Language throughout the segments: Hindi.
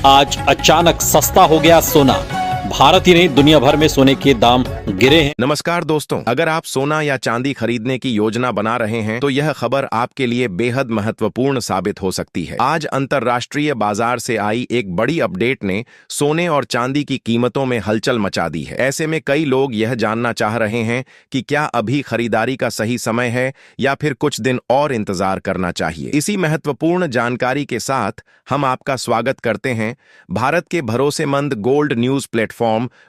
आज अचानक सस्ता हो गया सोना। भारत ही नहीं दुनिया भर में सोने के दाम गिरे हैं। नमस्कार दोस्तों, अगर आप सोना या चांदी खरीदने की योजना बना रहे हैं तो यह खबर आपके लिए बेहद महत्वपूर्ण साबित हो सकती है। आज अंतर्राष्ट्रीय बाजार से आई एक बड़ी अपडेट ने सोने और चांदी की कीमतों में हलचल मचा दी है। ऐसे में कई लोग यह जानना चाह रहे हैं कि क्या अभी खरीदारी का सही समय है या फिर कुछ दिन और इंतजार करना चाहिए। इसी महत्वपूर्ण जानकारी के साथ हम आपका स्वागत करते हैं भारत के भरोसेमंद gold news platform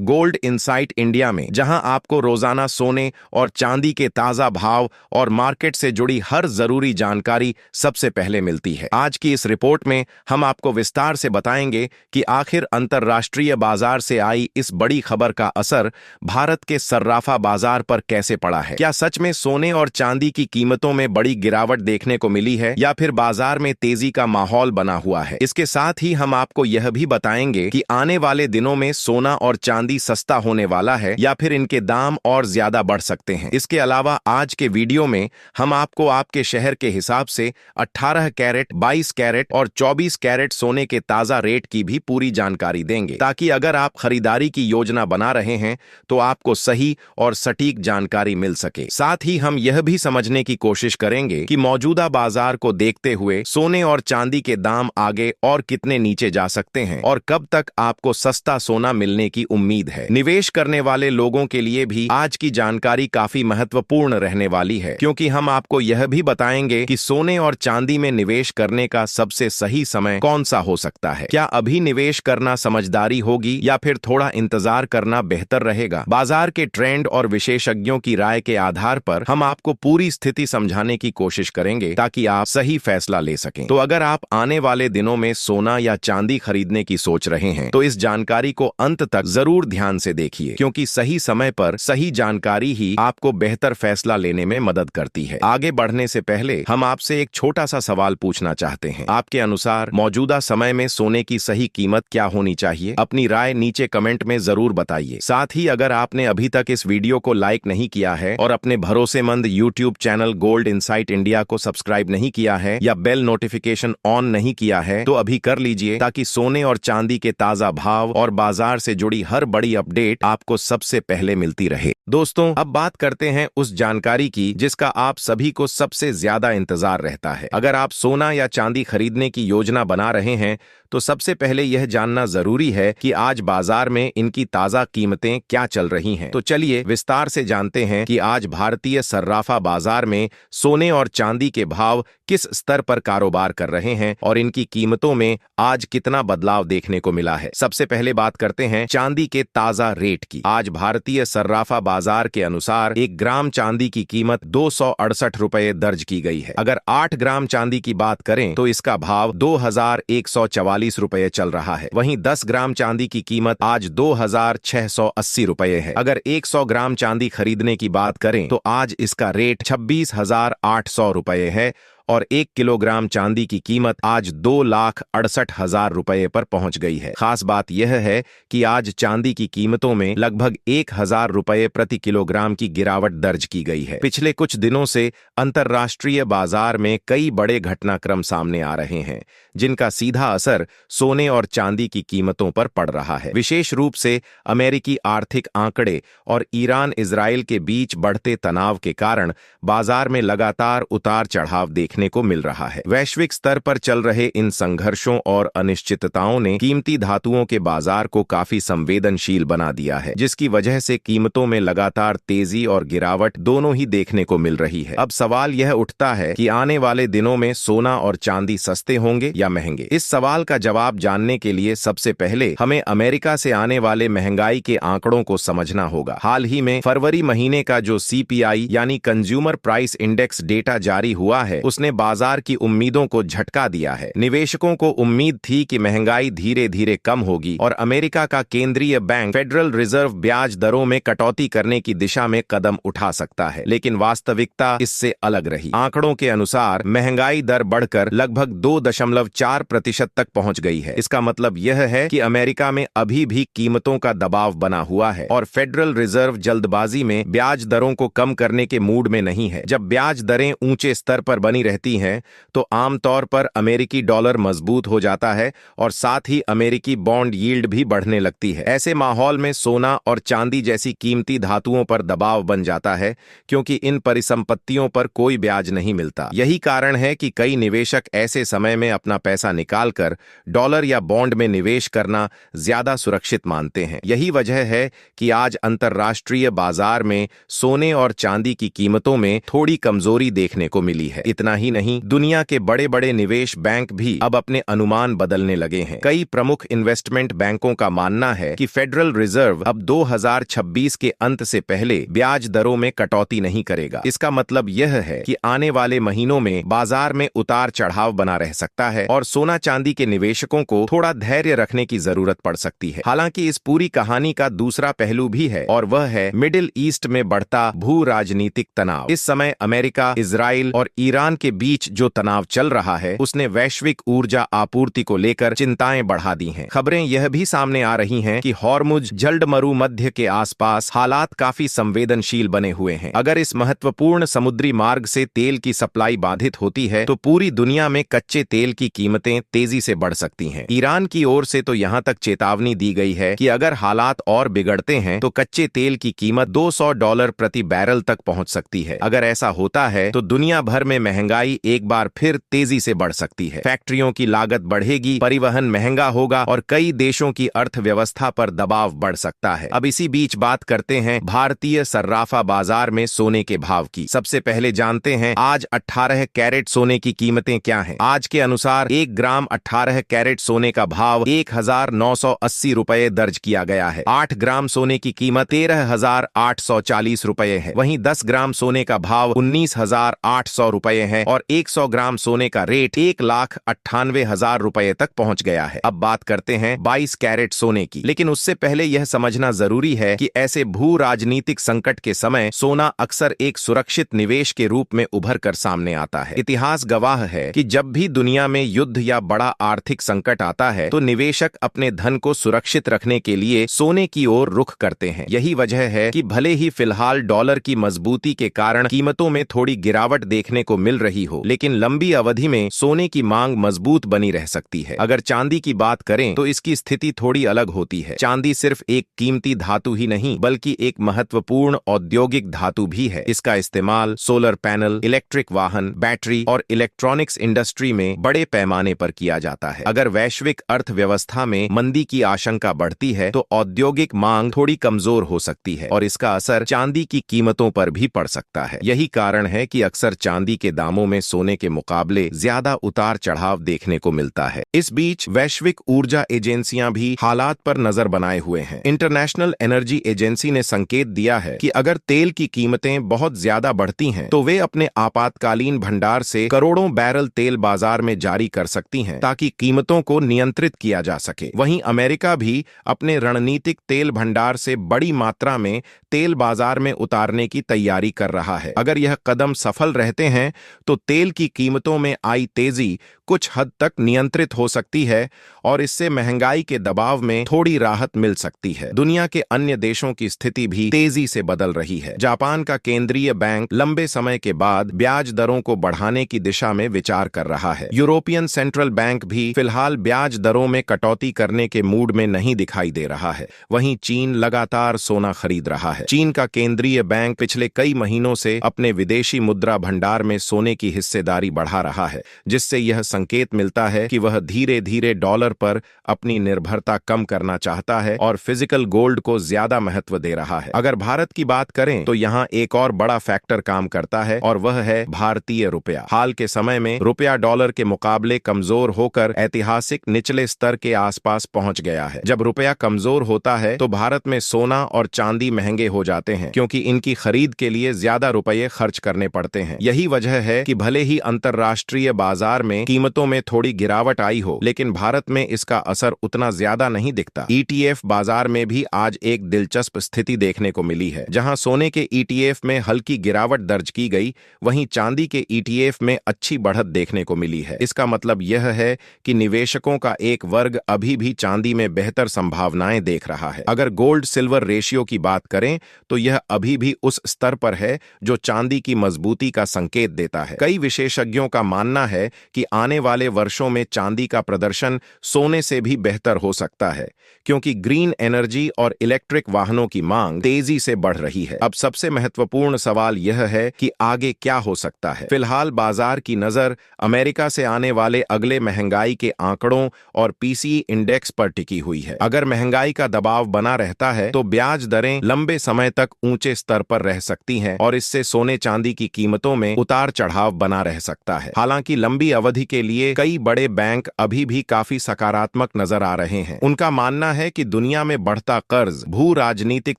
gold insight India में, जहां आपको रोजाना सोने और चांदी के ताजा भाव और मार्केट से जुड़ी हर जरूरी जानकारी सबसे पहले मिलती है। आज की इस रिपोर्ट में हम आपको विस्तार से बताएंगे कि आखिर अंतर्राष्ट्रीय बाजार से आई इस बड़ी खबर का असर भारत के सर्राफा बाजार पर कैसे पड़ा है। क्या सच में सोने और चांदी की कीमतों में बड़ी गिरावट देखने को मिली है या फिर बाजार में तेजी का माहौल बना हुआ है। इसके साथ ही हम आपको यह भी बताएंगे कि आने वाले दिनों में सोना और चांदी सस्ता होने वाला है या फिर इनके दाम और ज्यादा बढ़ सकते हैं। इसके अलावा आज के वीडियो में हम आपको आपके शहर के हिसाब से 18 कैरेट, 22 कैरेट और 24 कैरेट सोने के ताजा रेट की भी पूरी जानकारी देंगे, ताकि अगर आप खरीदारी की योजना बना रहे हैं तो आपको सही और सटीक जानकारी मिल सके। साथ ही हम यह भी समझने की कोशिश करेंगे कि मौजूदा बाजार को देखते हुए सोने और चांदी के दाम आगे और कितने नीचे जा सकते हैं और कब तक आपको सस्ता सोना मिलने की उम्मीद है। निवेश करने वाले लोगों के लिए भी आज की जानकारी काफी महत्वपूर्ण रहने वाली है, क्योंकि हम आपको यह भी बताएंगे कि सोने और चांदी में निवेश करने का सबसे सही समय कौन सा हो सकता है। क्या अभी निवेश करना समझदारी होगी या फिर थोड़ा इंतजार करना बेहतर रहेगा। बाजार के ट्रेंड और विशेषज्ञों की राय के आधार पर हम आपको पूरी स्थिति समझाने की कोशिश करेंगे ताकि आप सही फैसला ले सकें। तो अगर आप आने वाले दिनों में सोना या चांदी खरीदने की सोच रहे हैं तो इस जानकारी को अंत तक जरूर ध्यान से देखिए, क्योंकि सही समय पर सही जानकारी ही आपको बेहतर फैसला लेने में मदद करती है। आगे बढ़ने से पहले हम आपसे एक छोटा सा सवाल पूछना चाहते हैं। आपके अनुसार मौजूदा समय में सोने की सही कीमत क्या होनी चाहिए? अपनी राय नीचे कमेंट में जरूर बताइए। साथ ही अगर आपने अभी तक इस वीडियो को लाइक नहीं किया है और अपने भरोसेमंद YouTube channel gold insight India को सब्सक्राइब नहीं किया है या बेल नोटिफिकेशन ऑन नहीं किया है तो अभी कर लीजिए, ताकि सोने और चांदी के ताजा भाव और बाजार से जुड़ी हर बड़ी अपडेट आपको सबसे पहले मिलती रहे। दोस्तों, अब बात करते हैं उस जानकारी की जिसका आप सभी को सबसे ज्यादा इंतजार रहता है। अगर आप सोना या चांदी खरीदने की योजना बना रहे हैं तो सबसे पहले यह जानना जरूरी है कि आज बाजार में इनकी ताजा कीमतें क्या चल रही हैं। तो चलिए विस्तार से जानते हैं कि आज भारतीय सर्राफा बाजार में सोने और चांदी के भाव किस स्तर पर कारोबार कर रहे हैं और इनकी कीमतों में आज कितना बदलाव देखने को मिला है। सबसे पहले बात करते हैं चांदी के ताजा रेट की। आज भारतीय सर्राफा बाजार के अनुसार 1 ग्राम चांदी की कीमत 268 रुपए दर्ज की गई है। अगर 8 ग्राम चांदी की बात करें तो इसका भाव 2144 रुपए चल रहा है। वहीं 10 ग्राम चांदी की कीमत आज 2680 रुपए है। अगर 100 ग्राम चांदी खरीदने की बात करें तो आज इसका रेट 26,800 रुपए है और 1 किलोग्राम चांदी की कीमत आज 2,68,000 रुपए पर पहुंच गई है। खास बात यह है कि आज चांदी की कीमतों में लगभग 1,000 रुपए प्रति किलोग्राम की गिरावट दर्ज की गई है। पिछले कुछ दिनों से अंतर्राष्ट्रीय बाजार में कई बड़े घटनाक्रम सामने आ रहे हैं, जिनका सीधा असर सोने और चांदी की कीमतों पर पड़ रहा है। विशेष रूप से अमेरिकी आर्थिक आंकड़े और ईरान इजराइल के बीच बढ़ते तनाव के कारण बाजार में लगातार उतार चढ़ाव देखने को मिल रहा है। वैश्विक स्तर पर चल रहे इन संघर्षों और अनिश्चितताओं ने कीमती धातुओं के बाजार को काफी संवेदनशील बना दिया है, जिसकी वजह से कीमतों में लगातार तेजी और गिरावट दोनों ही देखने को मिल रही है। अब सवाल यह उठता है कि आने वाले दिनों में सोना और चांदी सस्ते होंगे या महंगे। इस सवाल का जवाब जानने के लिए सबसे पहले हमें अमेरिका से आने वाले महंगाई के आंकड़ों को समझना होगा। हाल ही में फरवरी महीने का जो CPI यानी कंज्यूमर प्राइस इंडेक्स डेटा जारी हुआ है, उसने बाजार की उम्मीदों को झटका दिया है। निवेशकों को उम्मीद थी कि महंगाई धीरे धीरे कम होगी और अमेरिका का केंद्रीय बैंक फेडरल रिजर्व ब्याज दरों में कटौती करने की दिशा में कदम उठा सकता है, लेकिन वास्तविकता इससे अलग रही। आंकड़ों के अनुसार महंगाई दर बढ़कर लगभग 2.4% तक पहुंच गई है। इसका मतलब यह है कि अमेरिका में अभी भी कीमतों का दबाव बना हुआ है और फेडरल रिजर्व जल्दबाजी में ब्याज दरों को कम करने के मूड में नहीं है। जब ब्याज दरें ऊंचे स्तर पर बनी रहती रहती हैं तो आमतौर पर अमेरिकी डॉलर मजबूत हो जाता है और साथ ही अमेरिकी बॉन्ड यील्ड भी बढ़ने लगती है। ऐसे माहौल में सोना और चांदी जैसी कीमती धातुओं पर दबाव बन जाता है क्योंकि इन परिसंपत्तियों पर कोई ब्याज नहीं मिलता। यही कारण है कि कई निवेशक ऐसे समय में अपना पैसा निकालकर डॉलर या बॉन्ड में निवेश करना ज्यादा सुरक्षित मानते हैं। यही वजह है कि आज अंतर्राष्ट्रीय बाजार में सोने और चांदी की कीमतों में थोड़ी कमजोरी देखने को मिली है। इतना ही नहीं, दुनिया के बड़े बड़े निवेश बैंक भी अब अपने अनुमान बदलने लगे हैं। कई प्रमुख इन्वेस्टमेंट बैंकों का मानना है कि फेडरल रिजर्व अब 2026 के अंत से पहले ब्याज दरों में कटौती नहीं करेगा। इसका मतलब यह है कि आने वाले महीनों में बाजार में उतार चढ़ाव बना रह सकता है और सोना चांदी के निवेशकों को थोड़ा धैर्य रखने की जरूरत पड़ सकती है। हालांकि इस पूरी कहानी का दूसरा पहलू भी है और वह है मिडिल ईस्ट में बढ़ता भू राजनीतिक तनाव। इस समय अमेरिका, इजराइल और ईरान के बीच जो तनाव चल रहा है उसने वैश्विक ऊर्जा आपूर्ति को लेकर चिंताएं बढ़ा दी हैं। खबरें यह भी सामने आ रही हैं कि हॉर्मुज जलमरू मध्य के आसपास हालात काफी संवेदनशील बने हुए हैं। अगर इस महत्वपूर्ण समुद्री मार्ग से तेल की सप्लाई बाधित होती है तो पूरी दुनिया में कच्चे तेल की कीमतें तेजी से बढ़ सकती हैं। ईरान की ओर से तो यहां तक चेतावनी दी गई है कि अगर हालात और बिगड़ते हैं तो कच्चे तेल की कीमत $200 प्रति बैरल तक पहुंच सकती है। अगर ऐसा होता है तो दुनिया भर में महंगाई एक बार फिर तेजी से बढ़ सकती है। फैक्ट्रियों की लागत बढ़ेगी, परिवहन महंगा होगा और कई देशों की अर्थव्यवस्था पर दबाव बढ़ सकता है। अब इसी बीच बात करते हैं भारतीय सर्राफा बाजार में सोने के भाव की। सबसे पहले जानते हैं आज 18 कैरेट सोने की कीमतें क्या हैं। आज के अनुसार 1 ग्राम 18 कैरेट सोने का भाव 1980 रुपए दर्ज किया गया है। 8 ग्राम सोने की कीमत 13,840 रुपए है। वहीं 10 ग्राम सोने का भाव 19,800 रुपए है और 100 ग्राम सोने का रेट 1,98,000 रुपए तक पहुंच गया है। अब बात करते हैं 22 कैरेट सोने की, लेकिन उससे पहले यह समझना जरूरी है कि ऐसे भू राजनीतिक संकट के समय सोना अक्सर एक सुरक्षित निवेश के रूप में उभर कर सामने आता है। इतिहास गवाह है कि जब भी दुनिया में युद्ध या बड़ा आर्थिक संकट आता है तो निवेशक अपने धन को सुरक्षित रखने के लिए सोने की ओर रुख करते हैं। यही वजह है कि भले ही फिलहाल डॉलर की मजबूती के कारण कीमतों में थोड़ी गिरावट देखने को मिल रही हो, लेकिन लंबी अवधि में सोने की मांग मजबूत बनी रह सकती है। अगर चांदी की बात करें तो इसकी स्थिति थोड़ी अलग होती है। चांदी सिर्फ एक कीमती धातु ही नहीं बल्कि एक महत्वपूर्ण औद्योगिक धातु भी है। इसका इस्तेमाल सोलर पैनल, इलेक्ट्रिक वाहन, बैटरी और इलेक्ट्रॉनिक्स इंडस्ट्री में बड़े पैमाने पर किया जाता है। अगर वैश्विक अर्थव्यवस्था में मंदी की आशंका बढ़ती है तो औद्योगिक मांग थोड़ी कमजोर हो सकती है और इसका असर चांदी की कीमतों पर भी पड़ सकता है। यही कारण है कि अक्सर चांदी के दामों में सोने के मुकाबले ज्यादा उतार चढ़ाव देखने को मिलता है। इस बीच वैश्विक ऊर्जा एजेंसियां भी हालात पर नजर बनाए हुए हैं। इंटरनेशनल एनर्जी एजेंसी ने संकेत दिया है कि अगर तेल की कीमतें बहुत ज्यादा बढ़ती हैं तो वे अपने आपातकालीन भंडार से करोड़ों बैरल तेल बाजार में जारी कर सकती हैं ताकि कीमतों को नियंत्रित किया जा सके। वहीं अमेरिका भी अपने रणनीतिक तेल भंडार से बड़ी मात्रा में तेल बाजार में उतारने की तैयारी कर रहा है। अगर यह कदम सफल रहते हैं तो तेल की कीमतों में आई तेजी कुछ हद तक नियंत्रित हो सकती है और इससे महंगाई के दबाव में थोड़ी राहत मिल सकती है। दुनिया के अन्य देशों की स्थिति भी तेजी से बदल रही है। जापान का केंद्रीय बैंक लंबे समय के बाद ब्याज दरों को बढ़ाने की दिशा में विचार कर रहा है। यूरोपियन सेंट्रल बैंक भी फिलहाल ब्याज दरों में कटौती करने के मूड में नहीं दिखाई दे रहा है। वहीं चीन लगातार सोना खरीद रहा है। चीन का केंद्रीय बैंक पिछले कई महीनों से अपने विदेशी मुद्रा भंडार में सोने की हिस्सेदारी बढ़ा रहा है, जिससे यह संकेत मिलता है कि वह धीरे धीरे डॉलर पर अपनी निर्भरता कम करना चाहता है और फिजिकल गोल्ड को ज्यादा महत्व दे रहा है। अगर भारत की बात करें तो यहाँ एक और बड़ा फैक्टर काम करता है और वह है भारतीय रुपया। हाल के समय में रुपया डॉलर के मुकाबले कमजोर होकर ऐतिहासिक निचले स्तर के आसपास पहुंच गया है। जब रुपया कमजोर होता है तो भारत में सोना और चांदी महंगे हो जाते हैं क्योंकि इनकी खरीद के लिए ज्यादा रुपये खर्च करने पड़ते हैं। यही वजह है कि भले ही अंतर्राष्ट्रीय बाजार में कीमतों में थोड़ी गिरावट आई हो, लेकिन भारत में इसका असर उतना ज्यादा नहीं दिखता। ETF बाजार में भी आज एक दिलचस्प स्थिति देखने को मिली है। जहां सोने के ETF में हल्की गिरावट दर्ज की गई, वहीं चांदी के ETF में अच्छी बढ़त देखने को मिली है। इसका मतलब यह है कि निवेशकों का एक वर्ग अभी भी चांदी में बेहतर संभावनाएं देख रहा है। अगर गोल्ड सिल्वर रेशियो की बात करें तो यह अभी भी उस स्तर पर है जो चांदी की मजबूती का संकेत देता है। कई विशेषज्ञों का मानना है कि आने वाले वर्षों में चांदी का प्रदर्शन सोने से भी बेहतर हो सकता है, क्योंकि ग्रीन एनर्जी और इलेक्ट्रिक वाहनों की मांग तेजी से बढ़ रही है। अब सबसे महत्वपूर्ण सवाल यह है कि आगे क्या हो सकता है। फिलहाल बाजार की नजर अमेरिका से आने वाले अगले महंगाई के आंकड़ों और पीसीई इंडेक्स पर टिकी हुई है। अगर महंगाई का दबाव बना रहता है तो ब्याज दरें लंबे समय तक ऊंचे स्तर पर रह सकती हैं और इससे सोने चांदी की कीमतों में उतार चढ़ाव बना रह सकता है। हालांकि लंबी अवधि के लिए कई बड़े बैंक अभी भी काफी सकारात्मक नजर आ रहे हैं। उनका मानना है कि दुनिया में बढ़ता कर्ज, भू राजनीतिक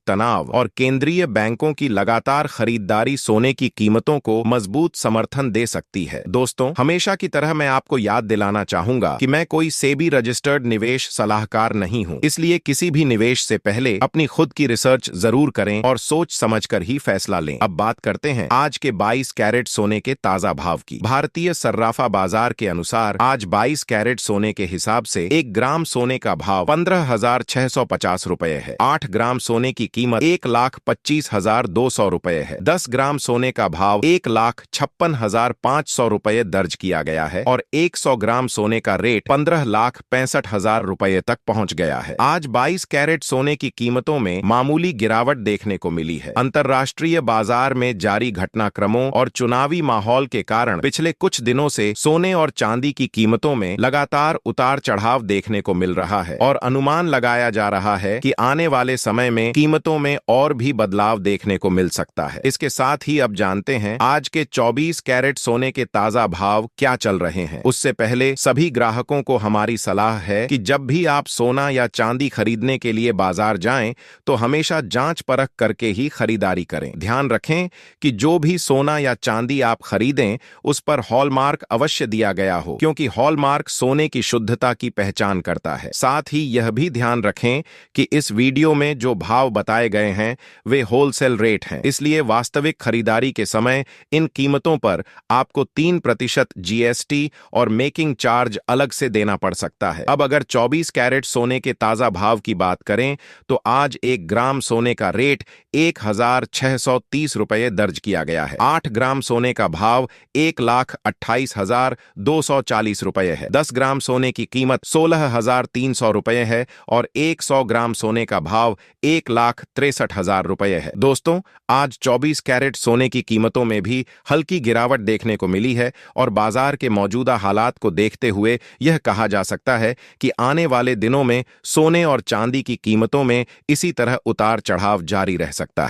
तनाव और केंद्रीय बैंकों की लगातार खरीदारी सोने की कीमतों को मजबूत समर्थन दे सकती है। दोस्तों, हमेशा की तरह मैं आपको याद दिलाना चाहूंगा कि मैं कोई सेबी रजिस्टर्ड निवेश सलाहकार नहीं हूं, इसलिए किसी भी निवेश से पहले अपनी खुद की रिसर्च जरूर करें और सोच समझकर ही फैसला लें। अब बात करते हैं आज के 22 कैरेट सोने के ताजा भाव की। भारतीय सर्राफा बाजार के अनुसार आज 22 कैरेट सोने के हिसाब से 1 ग्राम सोने का भाव 15,650 रुपए है। 8 ग्राम सोने की कीमत 1,25,200 रुपए है। 10 ग्राम सोने का भाव 1,56,500 रुपए दर्ज किया गया है और 100 ग्राम सोने का रेट 15,65,000 रुपए तक पहुंच गया है। आज 22 कैरेट सोने की कीमतों में मामूली गिरावट देखने को मिली है। अंतर्राष्ट्रीय बाजार में जारी घटनाक्रमों और चुनावी माहौल के कारण पिछले कुछ दिनों से सोने और चांदी की कीमतों में लगातार उतार चढ़ाव देखने को मिल रहा है और अनुमान लगाया जा रहा है कि आने वाले समय में कीमतों में और भी बदलाव देखने को मिल सकता है। इसके साथ ही अब जानते हैं आज के 24 कैरेट सोने के ताजा भाव क्या चल रहे हैं। उससे पहले सभी ग्राहकों को हमारी सलाह है कि जब भी आप सोना या चांदी खरीदने के लिए बाजार जाएं तो हमेशा जांच परख करके ही खरीदारी करें। ध्यान रखें कि जो भी सोना या चांदी आप खरीदें उस पर हॉलमार्क अवश्य दिया गया हो, क्योंकि हॉलमार्क सोने की शुद्धता की पहचान करता है। साथ ही यह भी ध्यान रखें कि इस वीडियो में जो भाव बताए गए हैं वे होलसेल रेट हैं, इसलिए वास्तविक खरीदारी के समय इन कीमतों पर आपको 3% जीएसटी और मेकिंग चार्ज अलग से देना पड़ सकता है। अब अगर 24 कैरेट सोने के ताजा भाव की बात करें तो आज 1 ग्राम सोने का रेट 1,630 रुपए दर्ज किया गया है। 8 ग्राम सोने का भाव 1,28,240 रुपए है। 10 ग्राम सोने की कीमत 16,300 रुपए है और 100 ग्राम सोने का भाव 1,63,000 रुपए है। दोस्तों, आज 24 कैरेट सोने की कीमतों में भी हल्की गिरावट देखने को मिली है और बाजार के मौजूदा हालात को देखते हुए यह कहा जा सकता है कि आने वाले दिनों में सोने और चांदी की कीमतों में इसी तरह उतार चढ़ाव जारी रह सकता है।